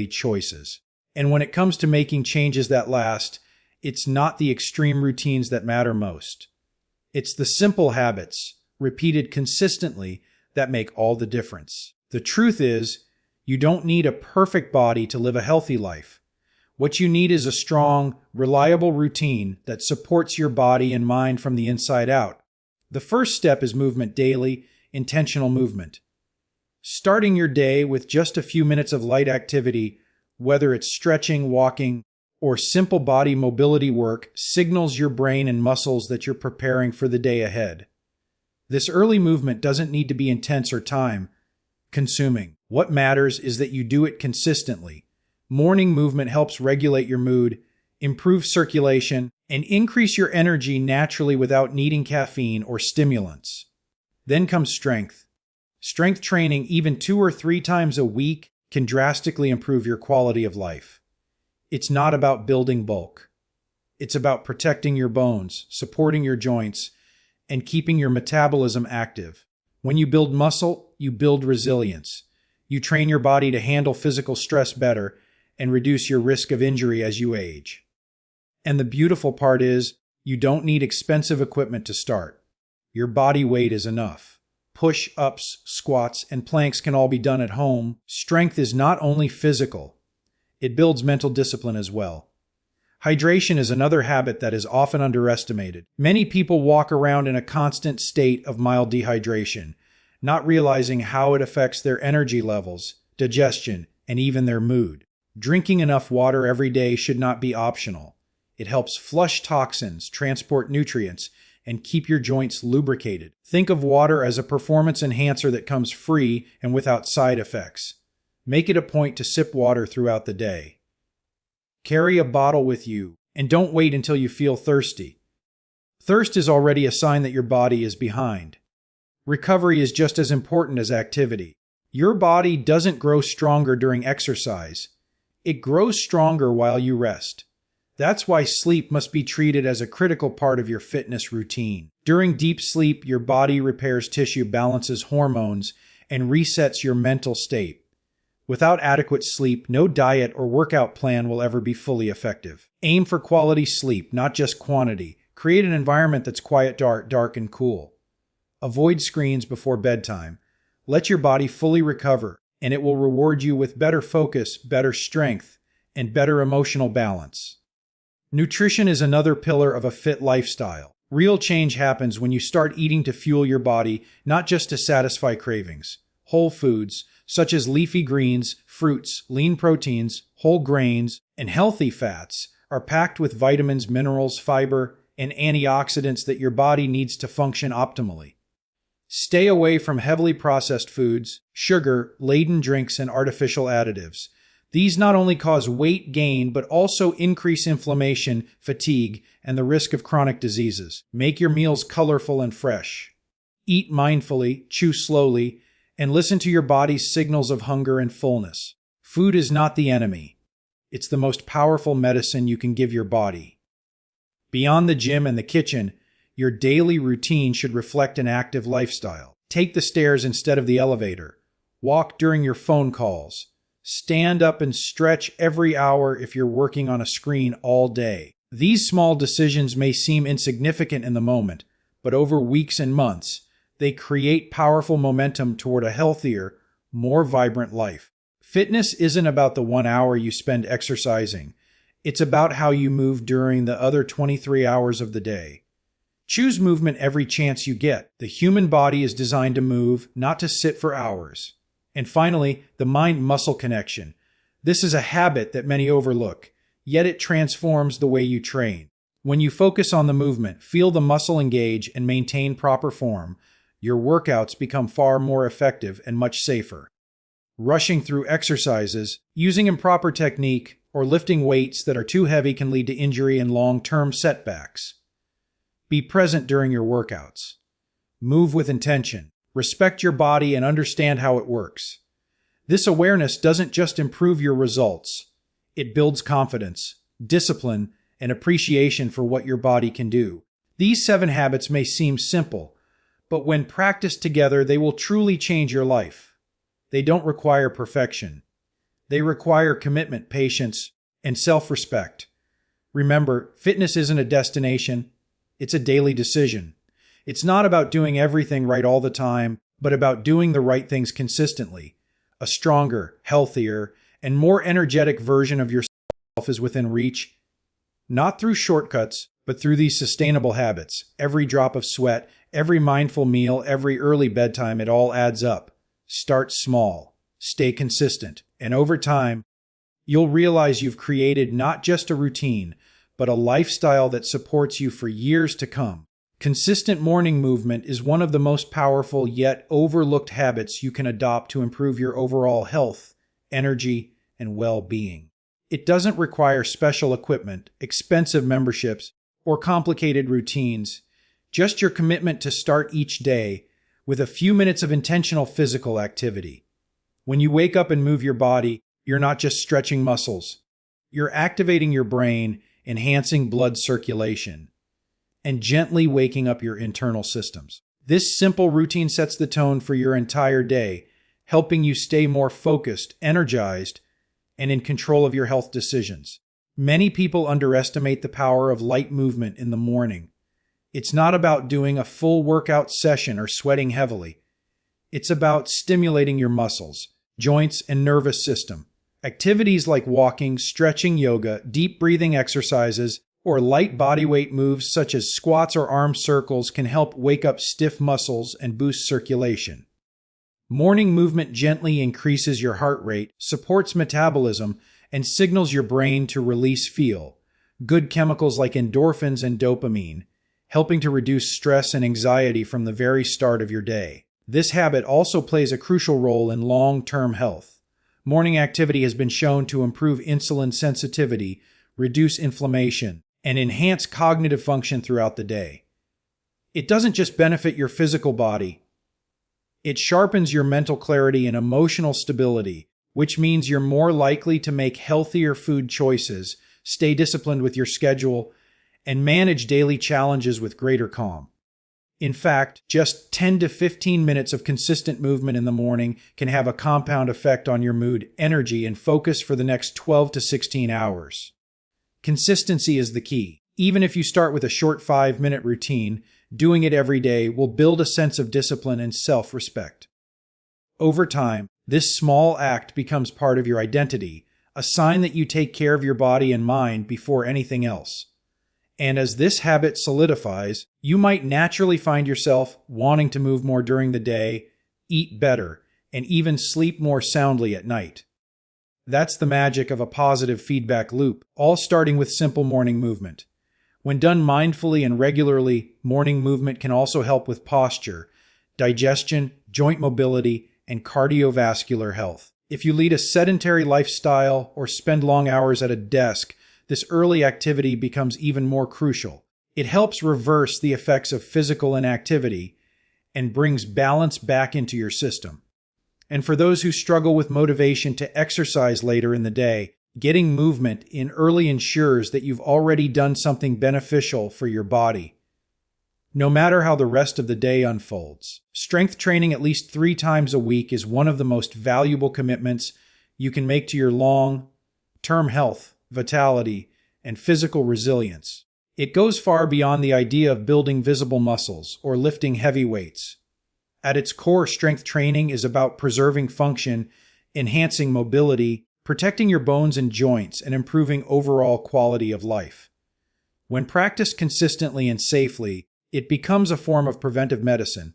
choices. And when it comes to making changes that last, it's not the extreme routines that matter most. It's the simple habits, repeated consistently, that make all the difference. The truth is, you don't need a perfect body to live a healthy life. What you need is a strong, reliable routine that supports your body and mind from the inside out. The first step is movement daily, intentional movement. Starting your day with just a few minutes of light activity, whether it's stretching, walking, or simple body mobility work, signals your brain and muscles that you're preparing for the day ahead. This early movement doesn't need to be intense or time-consuming. What matters is that you do it consistently. Morning movement helps regulate your mood, improve circulation, and increase your energy naturally without needing caffeine or stimulants. Then comes strength. Strength training, even 2 or 3 times a week, can drastically improve your quality of life. It's not about building bulk. It's about protecting your bones, supporting your joints, and keeping your metabolism active. When you build muscle, you build resilience. You train your body to handle physical stress better and reduce your risk of injury as you age. And the beautiful part is, you don't need expensive equipment to start. Your body weight is enough. Push-ups, squats, and planks can all be done at home. Strength is not only physical, it builds mental discipline as well. Hydration is another habit that is often underestimated. Many people walk around in a constant state of mild dehydration, not realizing how it affects their energy levels, digestion, and even their mood. Drinking enough water every day should not be optional. It helps flush toxins, transport nutrients, and keep your joints lubricated. Think of water as a performance enhancer that comes free and without side effects. Make it a point to sip water throughout the day. Carry a bottle with you, and don't wait until you feel thirsty. Thirst is already a sign that your body is behind. Recovery is just as important as activity. Your body doesn't grow stronger during exercise. It grows stronger while you rest. That's why sleep must be treated as a critical part of your fitness routine. During deep sleep, your body repairs tissue, balances hormones, and resets your mental state. Without adequate sleep, no diet or workout plan will ever be fully effective. Aim for quality sleep, not just quantity. Create an environment that's quiet, dark, and cool. Avoid screens before bedtime. Let your body fully recover, and it will reward you with better focus, better strength, and better emotional balance. Nutrition is another pillar of a fit lifestyle. Real change happens when you start eating to fuel your body, not just to satisfy cravings. Whole foods, such as leafy greens, fruits, lean proteins, whole grains, and healthy fats, are packed with vitamins, minerals, fiber, and antioxidants that your body needs to function optimally. Stay away from heavily processed foods, sugar-laden drinks, and artificial additives. These not only cause weight gain, but also increase inflammation, fatigue, and the risk of chronic diseases. Make your meals colorful and fresh. Eat mindfully, chew slowly, and listen to your body's signals of hunger and fullness. Food is not the enemy. It's the most powerful medicine you can give your body. Beyond the gym and the kitchen, your daily routine should reflect an active lifestyle. Take the stairs instead of the elevator. Walk during your phone calls. Stand up and stretch every hour if you're working on a screen all day. These small decisions may seem insignificant in the moment, but over weeks and months, they create powerful momentum toward a healthier, more vibrant life. Fitness isn't about the 1 hour you spend exercising. It's about how you move during the other 23 hours of the day. Choose movement every chance you get. The human body is designed to move, not to sit for hours. And finally, the mind-muscle connection. This is a habit that many overlook, yet it transforms the way you train. When you focus on the movement, feel the muscle engage, and maintain proper form, your workouts become far more effective and much safer. Rushing through exercises, using improper technique, or lifting weights that are too heavy can lead to injury and long-term setbacks. Be present during your workouts. Move with intention. Respect your body and understand how it works. This awareness doesn't just improve your results. It builds confidence, discipline, and appreciation for what your body can do. These 7 habits may seem simple, but when practiced together, they will truly change your life. They don't require perfection. They require commitment, patience, and self-respect. Remember, fitness isn't a destination, it's a daily decision. It's not about doing everything right all the time, but about doing the right things consistently. A stronger, healthier, and more energetic version of yourself is within reach, not through shortcuts, but through these sustainable habits. Every drop of sweat, every mindful meal, every early bedtime, it all adds up. Start small, stay consistent, and over time, you'll realize you've created not just a routine, but a lifestyle that supports you for years to come. Consistent morning movement is one of the most powerful yet overlooked habits you can adopt to improve your overall health, energy, and well-being. It doesn't require special equipment, expensive memberships, or complicated routines. Just your commitment to start each day with a few minutes of intentional physical activity. When you wake up and move your body, you're not just stretching muscles. You're activating your brain, enhancing blood circulation, and gently waking up your internal systems. This simple routine sets the tone for your entire day, helping you stay more focused, energized, and in control of your health decisions. Many people underestimate the power of light movement in the morning. It's not about doing a full workout session or sweating heavily. It's about stimulating your muscles, joints, and nervous system. Activities like walking, stretching, yoga, deep breathing exercises, or light bodyweight moves such as squats or arm circles can help wake up stiff muscles and boost circulation. Morning movement gently increases your heart rate, supports metabolism, and signals your brain to release good chemicals like endorphins and dopamine, helping to reduce stress and anxiety from the very start of your day. This habit also plays a crucial role in long-term health. Morning activity has been shown to improve insulin sensitivity, reduce inflammation, and enhance cognitive function throughout the day. It doesn't just benefit your physical body. It sharpens your mental clarity and emotional stability, which means you're more likely to make healthier food choices, stay disciplined with your schedule, and manage daily challenges with greater calm. In fact, just 10 to 15 minutes of consistent movement in the morning can have a compound effect on your mood, energy, and focus for the next 12 to 16 hours. Consistency is the key. Even if you start with a short 5-minute routine, doing it every day will build a sense of discipline and self-respect. Over time, this small act becomes part of your identity, a sign that you take care of your body and mind before anything else. And as this habit solidifies, you might naturally find yourself wanting to move more during the day, eat better, and even sleep more soundly at night. That's the magic of a positive feedback loop, all starting with simple morning movement. When done mindfully and regularly, morning movement can also help with posture, digestion, joint mobility, and cardiovascular health. If you lead a sedentary lifestyle or spend long hours at a desk, this early activity becomes even more crucial. It helps reverse the effects of physical inactivity and brings balance back into your system. And for those who struggle with motivation to exercise later in the day, getting movement in early ensures that you've already done something beneficial for your body. No matter how the rest of the day unfolds, strength training at least 3 times a week is one of the most valuable commitments you can make to your long-term health, vitality, and physical resilience. It goes far beyond the idea of building visible muscles or lifting heavy weights. At its core, strength training is about preserving function, enhancing mobility, protecting your bones and joints, and improving overall quality of life. When practiced consistently and safely, it becomes a form of preventive medicine,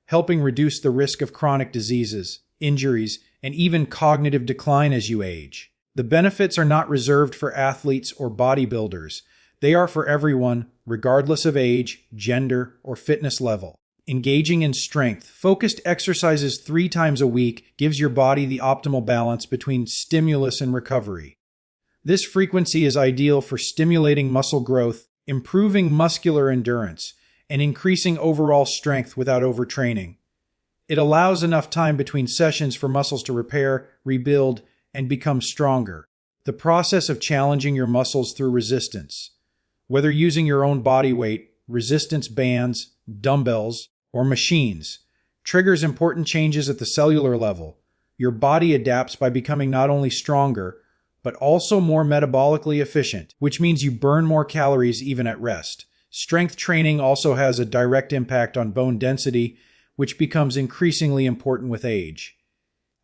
helping reduce the risk of chronic diseases, injuries, and even cognitive decline as you age. The benefits are not reserved for athletes or bodybuilders. They are for everyone, regardless of age, gender, or fitness level. Engaging in strength-focused exercises 3 times a week gives your body the optimal balance between stimulus and recovery. This frequency is ideal for stimulating muscle growth, improving muscular endurance, and increasing overall strength without overtraining. It allows enough time between sessions for muscles to repair, rebuild, and become stronger. The process of challenging your muscles through resistance, whether using your own body weight, resistance bands, dumbbells, or machines, triggers important changes at the cellular level, your body adapts by becoming not only stronger, but also more metabolically efficient, which means you burn more calories even at rest. Strength training also has a direct impact on bone density, which becomes increasingly important with age.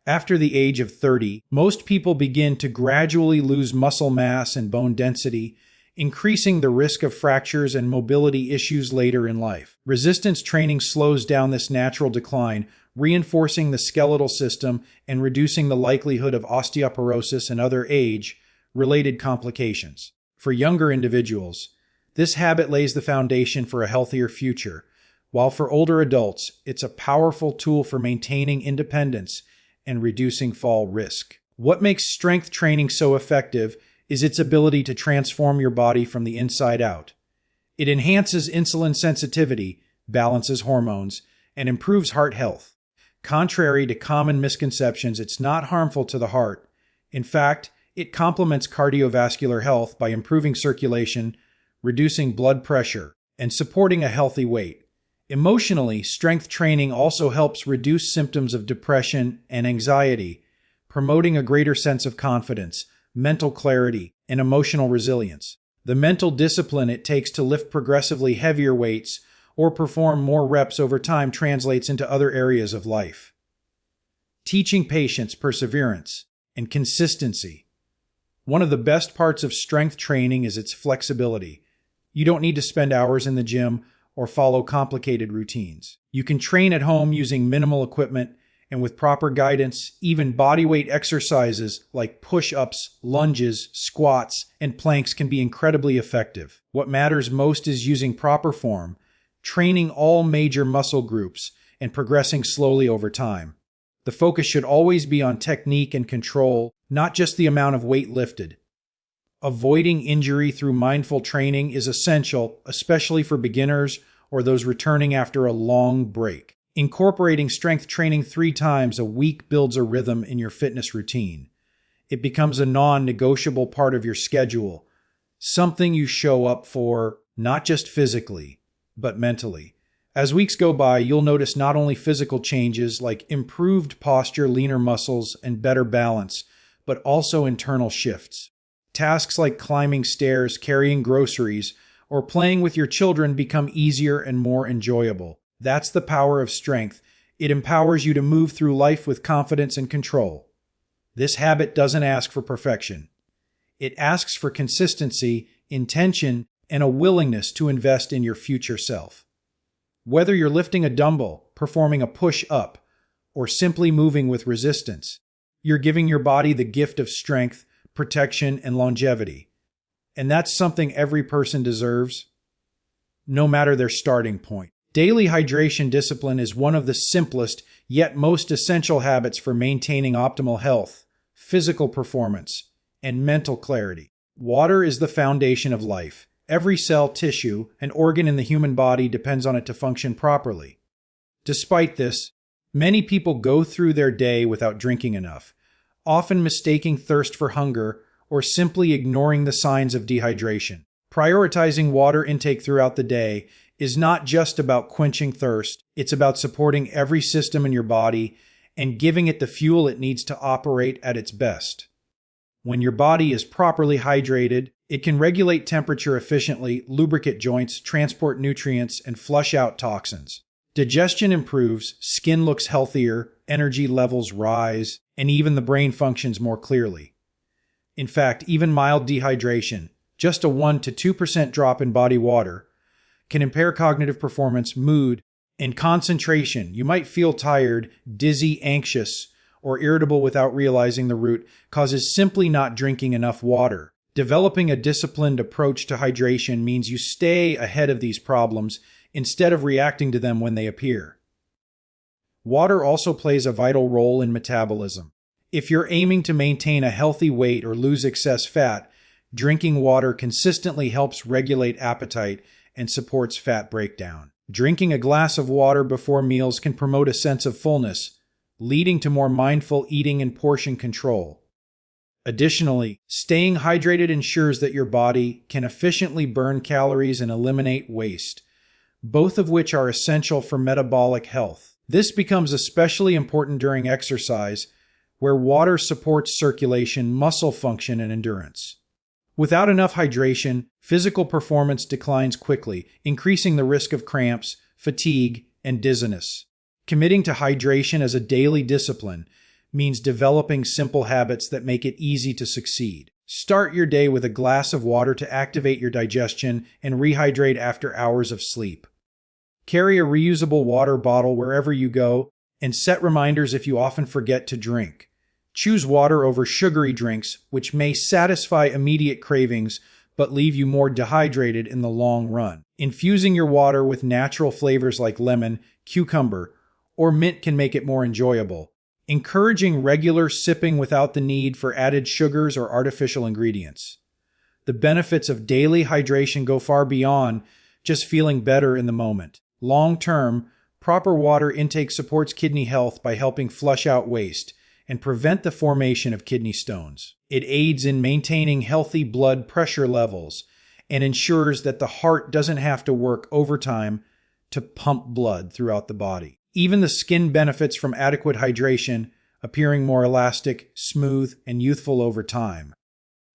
After the age of 30, most people begin to gradually lose muscle mass and bone density, increasing the risk of fractures and mobility issues later in life. Resistance training slows down this natural decline, reinforcing the skeletal system and reducing the likelihood of osteoporosis and other age-related complications. For younger individuals, this habit lays the foundation for a healthier future, while for older adults, it's a powerful tool for maintaining independence and reducing fall risk. What makes strength training so effective is its ability to transform your body from the inside out. It enhances insulin sensitivity, balances hormones, and improves heart health. Contrary to common misconceptions, it's not harmful to the heart. In fact, it complements cardiovascular health by improving circulation, reducing blood pressure, and supporting a healthy weight. Emotionally, strength training also helps reduce symptoms of depression and anxiety, promoting a greater sense of confidence, mental clarity, and emotional resilience. The mental discipline it takes to lift progressively heavier weights or perform more reps over time translates into other areas of life. Teaching patience, perseverance, and consistency. One of the best parts of strength training is its flexibility. You don't need to spend hours in the gym or follow complicated routines. You can train at home using minimal equipment, and with proper guidance, even bodyweight exercises like push-ups, lunges, squats, and planks can be incredibly effective. What matters most is using proper form, training all major muscle groups, and progressing slowly over time. The focus should always be on technique and control, not just the amount of weight lifted. Avoiding injury through mindful training is essential, especially for beginners or those returning after a long break. Incorporating strength training 3 times a week builds a rhythm in your fitness routine. It becomes a non-negotiable part of your schedule, something you show up for not just physically, but mentally. As weeks go by, you'll notice not only physical changes like improved posture, leaner muscles, and better balance, but also internal shifts. Tasks like climbing stairs, carrying groceries, or playing with your children become easier and more enjoyable. That's the power of strength. It empowers you to move through life with confidence and control. This habit doesn't ask for perfection. It asks for consistency, intention, and a willingness to invest in your future self. Whether you're lifting a dumbbell, performing a push-up, or simply moving with resistance, you're giving your body the gift of strength, protection, and longevity. And that's something every person deserves, no matter their starting point. Daily hydration discipline is one of the simplest yet most essential habits for maintaining optimal health, physical performance, and mental clarity. Water is the foundation of life. Every cell, tissue, and organ in the human body depends on it to function properly. Despite this, many people go through their day without drinking enough, often mistaking thirst for hunger or simply ignoring the signs of dehydration. Prioritizing water intake throughout the day is not just about quenching thirst, it's about supporting every system in your body and giving it the fuel it needs to operate at its best. When your body is properly hydrated, it can regulate temperature efficiently, lubricate joints, transport nutrients, and flush out toxins. Digestion improves, skin looks healthier, energy levels rise, and even the brain functions more clearly. In fact, even mild dehydration, just a 1 to 2% drop in body water, can impair cognitive performance, mood, and concentration. You might feel tired, dizzy, anxious, or irritable without realizing the root causes simply not drinking enough water. Developing a disciplined approach to hydration means you stay ahead of these problems instead of reacting to them when they appear. Water also plays a vital role in metabolism. If you're aiming to maintain a healthy weight or lose excess fat, drinking water consistently helps regulate appetite and supports fat breakdown. Drinking a glass of water before meals can promote a sense of fullness, leading to more mindful eating and portion control. Additionally, staying hydrated ensures that your body can efficiently burn calories and eliminate waste, both of which are essential for metabolic health. This becomes especially important during exercise, where water supports circulation, muscle function, and endurance. Without enough hydration, physical performance declines quickly, increasing the risk of cramps, fatigue, and dizziness. Committing to hydration as a daily discipline means developing simple habits that make it easy to succeed. Start your day with a glass of water to activate your digestion and rehydrate after hours of sleep. Carry a reusable water bottle wherever you go and set reminders if you often forget to drink. Choose water over sugary drinks, which may satisfy immediate cravings but leave you more dehydrated in the long run. Infusing your water with natural flavors like lemon, cucumber, or mint can make it more enjoyable. Encouraging regular sipping without the need for added sugars or artificial ingredients. The benefits of daily hydration go far beyond just feeling better in the moment. Long-term, proper water intake supports kidney health by helping flush out waste and prevent the formation of kidney stones. It aids in maintaining healthy blood pressure levels and ensures that the heart doesn't have to work overtime to pump blood throughout the body. Even the skin benefits from adequate hydration, appearing more elastic, smooth, and youthful over time.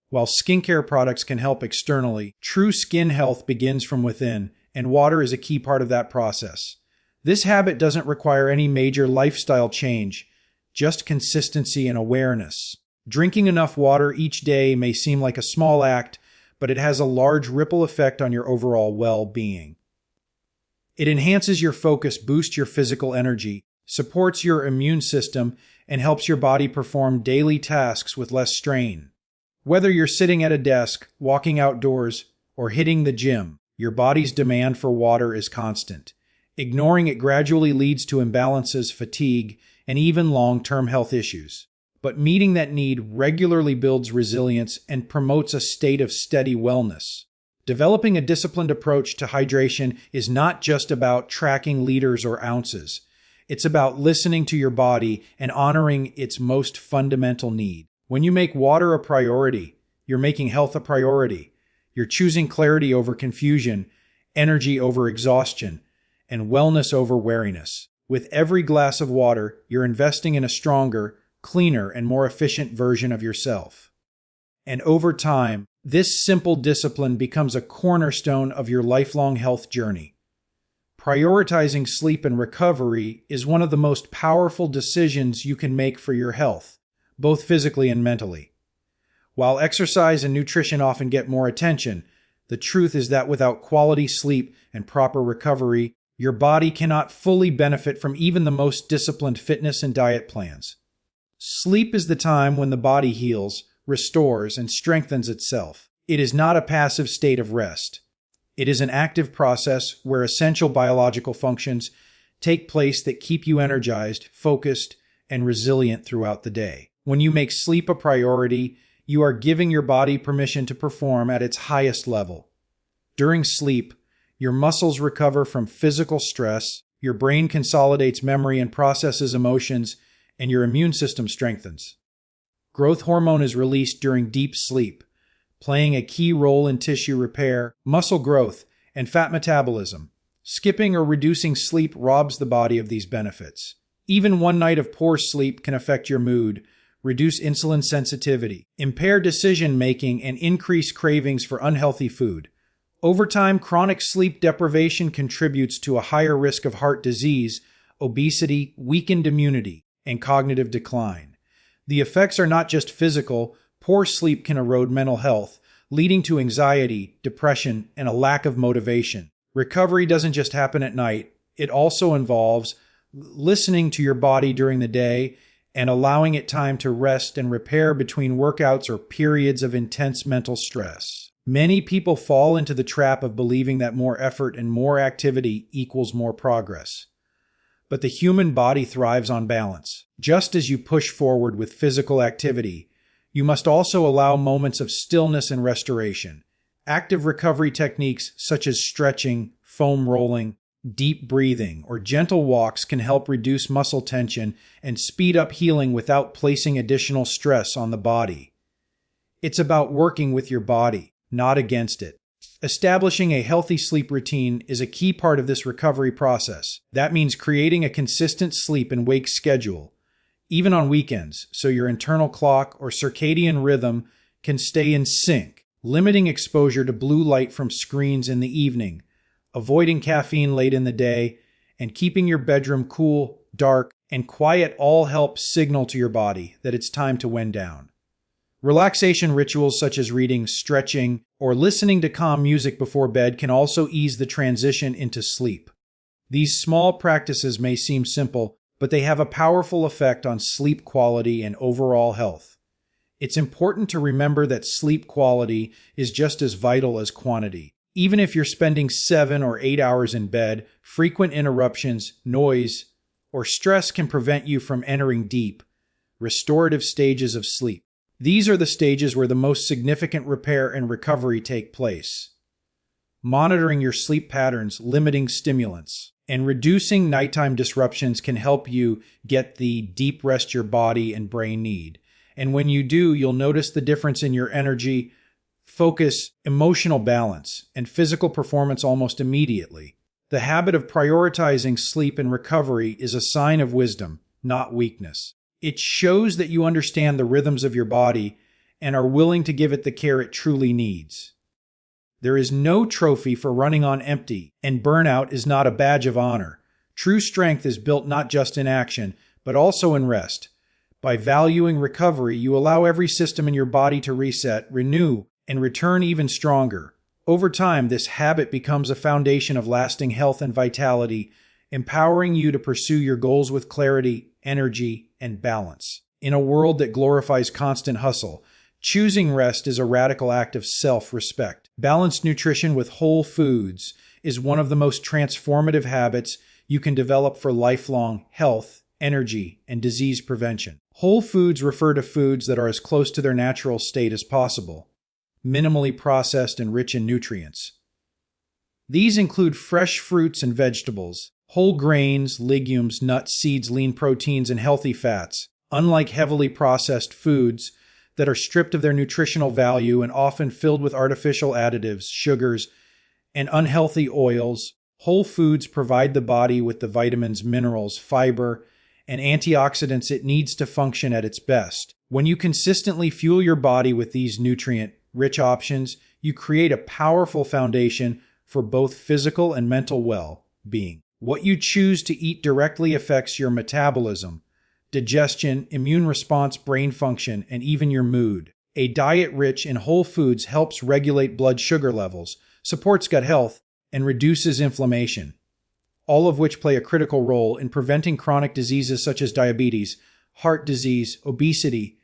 While skincare products can help externally, true skin health begins from within, and water is a key part of that process. This habit doesn't require any major lifestyle change, just consistency and awareness. Drinking enough water each day may seem like a small act, but it has a large ripple effect on your overall well-being. It enhances your focus, boosts your physical energy, supports your immune system, and helps your body perform daily tasks with less strain. Whether you're sitting at a desk, walking outdoors, or hitting the gym, your body's demand for water is constant. Ignoring it gradually leads to imbalances, fatigue, and even long-term health issues. But meeting that need regularly builds resilience and promotes a state of steady wellness. Developing a disciplined approach to hydration is not just about tracking liters or ounces. It's about listening to your body and honoring its most fundamental need. When you make water a priority, you're making health a priority. You're choosing clarity over confusion, energy over exhaustion, and wellness over weariness. With every glass of water, you're investing in a stronger, cleaner, and more efficient version of yourself. And over time, this simple discipline becomes a cornerstone of your lifelong health journey. Prioritizing sleep and recovery is one of the most powerful decisions you can make for your health, both physically and mentally. While exercise and nutrition often get more attention, the truth is that without quality sleep and proper recovery, your body cannot fully benefit from even the most disciplined fitness and diet plans. Sleep is the time when the body heals, restores, and strengthens itself. It is not a passive state of rest. It is an active process where essential biological functions take place that keep you energized, focused, and resilient throughout the day. When you make sleep a priority, you are giving your body permission to perform at its highest level. During sleep, your muscles recover from physical stress, your brain consolidates memory and processes emotions, and your immune system strengthens. Growth hormone is released during deep sleep, playing a key role in tissue repair, muscle growth, and fat metabolism. Skipping or reducing sleep robs the body of these benefits. Even one night of poor sleep can affect your mood, reduce insulin sensitivity, impair decision-making, and increase cravings for unhealthy food. Over time, chronic sleep deprivation contributes to a higher risk of heart disease, obesity, weakened immunity, and cognitive decline. The effects are not just physical. Poor sleep can erode mental health, leading to anxiety, depression, and a lack of motivation. Recovery doesn't just happen at night. It also involves listening to your body during the day and allowing it time to rest and repair between workouts or periods of intense mental stress. Many people fall into the trap of believing that more effort and more activity equals more progress. But the human body thrives on balance. Just as you push forward with physical activity, you must also allow moments of stillness and restoration. Active recovery techniques such as stretching, foam rolling, deep breathing, or gentle walks can help reduce muscle tension and speed up healing without placing additional stress on the body. It's about working with your body, not against it. Establishing a healthy sleep routine is a key part of this recovery process. That means creating a consistent sleep and wake schedule, even on weekends, so your internal clock or circadian rhythm can stay in sync, limiting exposure to blue light from screens in the evening, avoiding caffeine late in the day, and keeping your bedroom cool, dark, and quiet all help signal to your body that it's time to wind down. Relaxation rituals such as reading, stretching, or listening to calm music before bed can also ease the transition into sleep. These small practices may seem simple, but they have a powerful effect on sleep quality and overall health. It's important to remember that sleep quality is just as vital as quantity. Even if you're spending 7 or 8 hours in bed, frequent interruptions, noise, or stress can prevent you from entering deep, restorative stages of sleep. These are the stages where the most significant repair and recovery take place. Monitoring your sleep patterns, limiting stimulants, and reducing nighttime disruptions can help you get the deep rest your body and brain need. And when you do, you'll notice the difference in your energy, focus, emotional balance, and physical performance almost immediately. The habit of prioritizing sleep and recovery is a sign of wisdom, not weakness. It shows that you understand the rhythms of your body and are willing to give it the care it truly needs. There is no trophy for running on empty, and burnout is not a badge of honor. True strength is built not just in action, but also in rest. By valuing recovery, you allow every system in your body to reset, renew, and return even stronger. Over time, this habit becomes a foundation of lasting health and vitality, empowering you to pursue your goals with clarity, energy, and balance. In a world that glorifies constant hustle, choosing rest is a radical act of self-respect. Balanced nutrition with whole foods is one of the most transformative habits you can develop for lifelong health, energy, and disease prevention. Whole foods refer to foods that are as close to their natural state as possible, minimally processed and rich in nutrients. These include fresh fruits and vegetables, whole grains, legumes, nuts, seeds, lean proteins, and healthy fats, unlike heavily processed foods that are stripped of their nutritional value and often filled with artificial additives, sugars, and unhealthy oils. Whole foods provide the body with the vitamins, minerals, fiber, and antioxidants it needs to function at its best. When you consistently fuel your body with these nutrient-rich options, you create a powerful foundation for both physical and mental well-being. What you choose to eat directly affects your metabolism, digestion, immune response, brain function, and even your mood. A diet rich in whole foods helps regulate blood sugar levels, supports gut health, and reduces inflammation, all of which play a critical role in preventing chronic diseases such as diabetes, heart disease, obesity,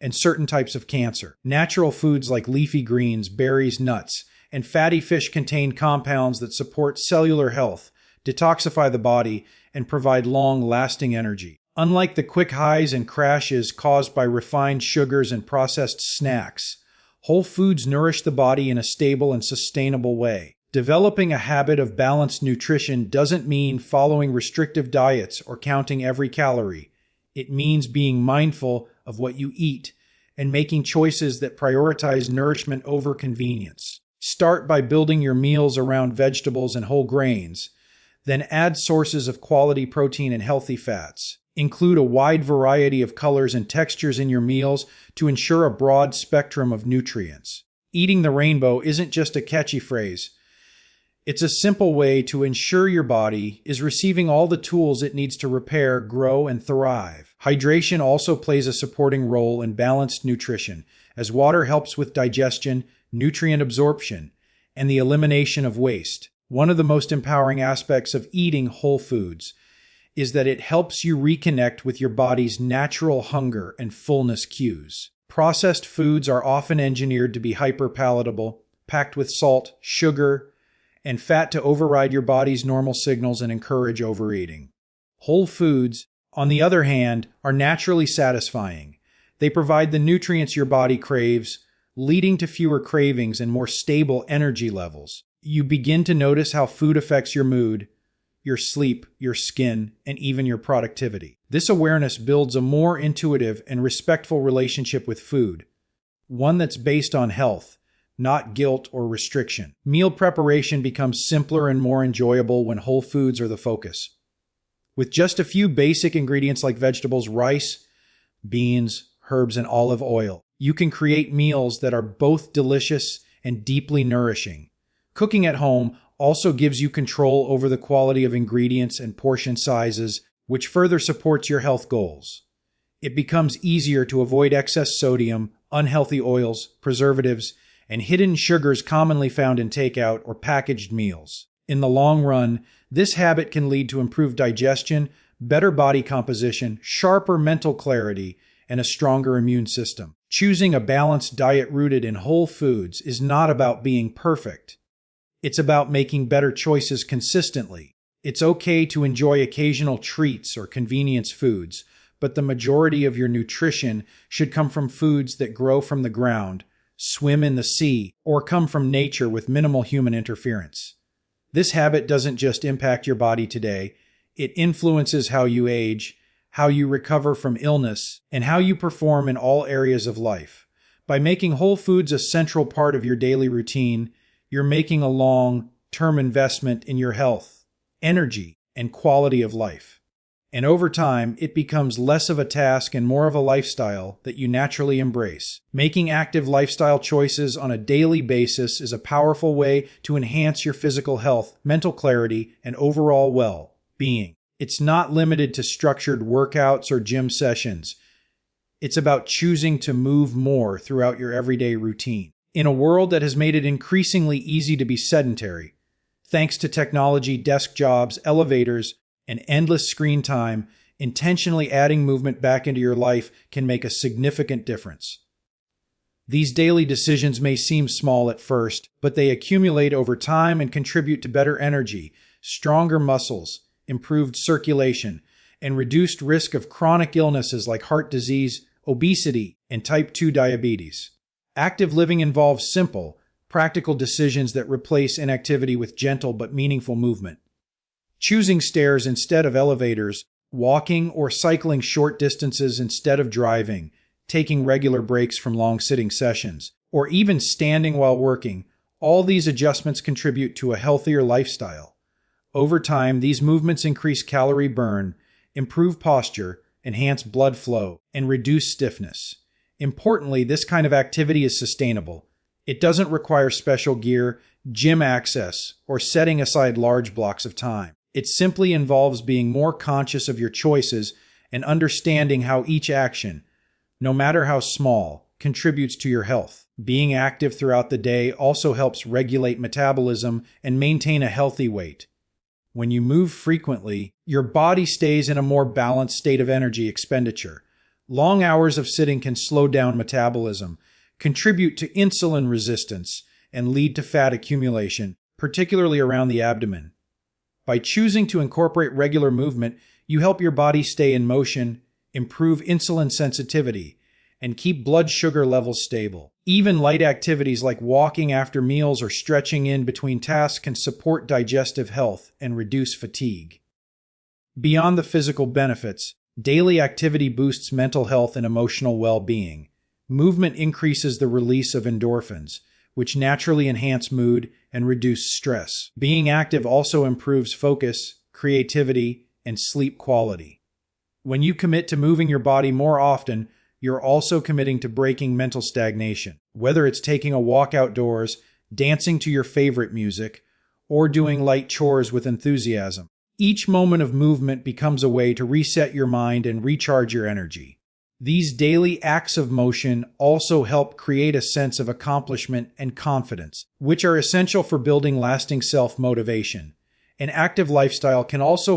and certain types of cancer. Natural foods like leafy greens, berries, nuts, and fatty fish contain compounds that support cellular health, detoxify the body, and provide long-lasting energy. Unlike the quick highs and crashes caused by refined sugars and processed snacks, whole foods nourish the body in a stable and sustainable way. Developing a habit of balanced nutrition doesn't mean following restrictive diets or counting every calorie. It means being mindful of what you eat and making choices that prioritize nourishment over convenience. Start by building your meals around vegetables and whole grains, then add sources of quality protein and healthy fats. Include a wide variety of colors and textures in your meals to ensure a broad spectrum of nutrients. Eating the rainbow isn't just a catchy phrase. It's a simple way to ensure your body is receiving all the tools it needs to repair, grow, and thrive. Hydration also plays a supporting role in balanced nutrition, as water helps with digestion, nutrient absorption, and the elimination of waste. One of the most empowering aspects of eating whole foods is that it helps you reconnect with your body's natural hunger and fullness cues. Processed foods are often engineered to be hyperpalatable, packed with salt, sugar, and fat to override your body's normal signals and encourage overeating. Whole foods, on the other hand, are naturally satisfying. They provide the nutrients your body craves, leading to fewer cravings and more stable energy levels. You begin to notice how food affects your mood, your sleep, your skin, and even your productivity. This awareness builds a more intuitive and respectful relationship with food, one that's based on health, not guilt or restriction. Meal preparation becomes simpler and more enjoyable when whole foods are the focus. With just a few basic ingredients like vegetables, rice, beans, herbs, and olive oil. You can create meals that are both delicious and deeply nourishing. Cooking at home also gives you control over the quality of ingredients and portion sizes, which further supports your health goals. It becomes easier to avoid excess sodium, unhealthy oils, preservatives, and hidden sugars commonly found in takeout or packaged meals. In the long run, this habit can lead to improved digestion, better body composition, sharper mental clarity, and a stronger immune system. Choosing a balanced diet rooted in whole foods is not about being perfect. It's about making better choices consistently. It's okay to enjoy occasional treats or convenience foods, but the majority of your nutrition should come from foods that grow from the ground, swim in the sea, or come from nature with minimal human interference. This habit doesn't just impact your body today, it influences how you age, how you recover from illness, and how you perform in all areas of life. By making whole foods a central part of your daily routine, you're making a long-term investment in your health, energy, and quality of life. And over time, it becomes less of a task and more of a lifestyle that you naturally embrace. Making active lifestyle choices on a daily basis is a powerful way to enhance your physical health, mental clarity, and overall well-being. It's not limited to structured workouts or gym sessions. It's about choosing to move more throughout your everyday routine. In a world that has made it increasingly easy to be sedentary, thanks to technology, desk jobs, elevators, and endless screen time, intentionally adding movement back into your life can make a significant difference. These daily decisions may seem small at first, but they accumulate over time and contribute to better energy, stronger muscles, improved circulation, and reduced risk of chronic illnesses like heart disease, obesity, and type 2 diabetes. Active living involves simple, practical decisions that replace inactivity with gentle but meaningful movement. Choosing stairs instead of elevators, walking or cycling short distances instead of driving, taking regular breaks from long sitting sessions, or even standing while working, all these adjustments contribute to a healthier lifestyle. Over time, these movements increase calorie burn, improve posture, enhance blood flow, and reduce stiffness. Importantly, this kind of activity is sustainable. It doesn't require special gear, gym access, or setting aside large blocks of time. It simply involves being more conscious of your choices and understanding how each action, no matter how small, contributes to your health. Being active throughout the day also helps regulate metabolism and maintain a healthy weight. When you move frequently, your body stays in a more balanced state of energy expenditure. Long hours of sitting can slow down metabolism, contribute to insulin resistance, and lead to fat accumulation, particularly around the abdomen. By choosing to incorporate regular movement, you help your body stay in motion, improve insulin sensitivity, and keep blood sugar levels stable. Even light activities like walking after meals or stretching in between tasks can support digestive health and reduce fatigue. Beyond the physical benefits, daily activity boosts mental health and emotional well-being. Movement increases the release of endorphins, which naturally enhance mood and reduce stress. Being active also improves focus, creativity, and sleep quality. When you commit to moving your body more often, you're also committing to breaking mental stagnation. Whether it's taking a walk outdoors, dancing to your favorite music, or doing light chores with enthusiasm, each moment of movement becomes a way to reset your mind and recharge your energy. These daily acts of motion also help create a sense of accomplishment and confidence, which are essential for building lasting self-motivation. An active lifestyle can also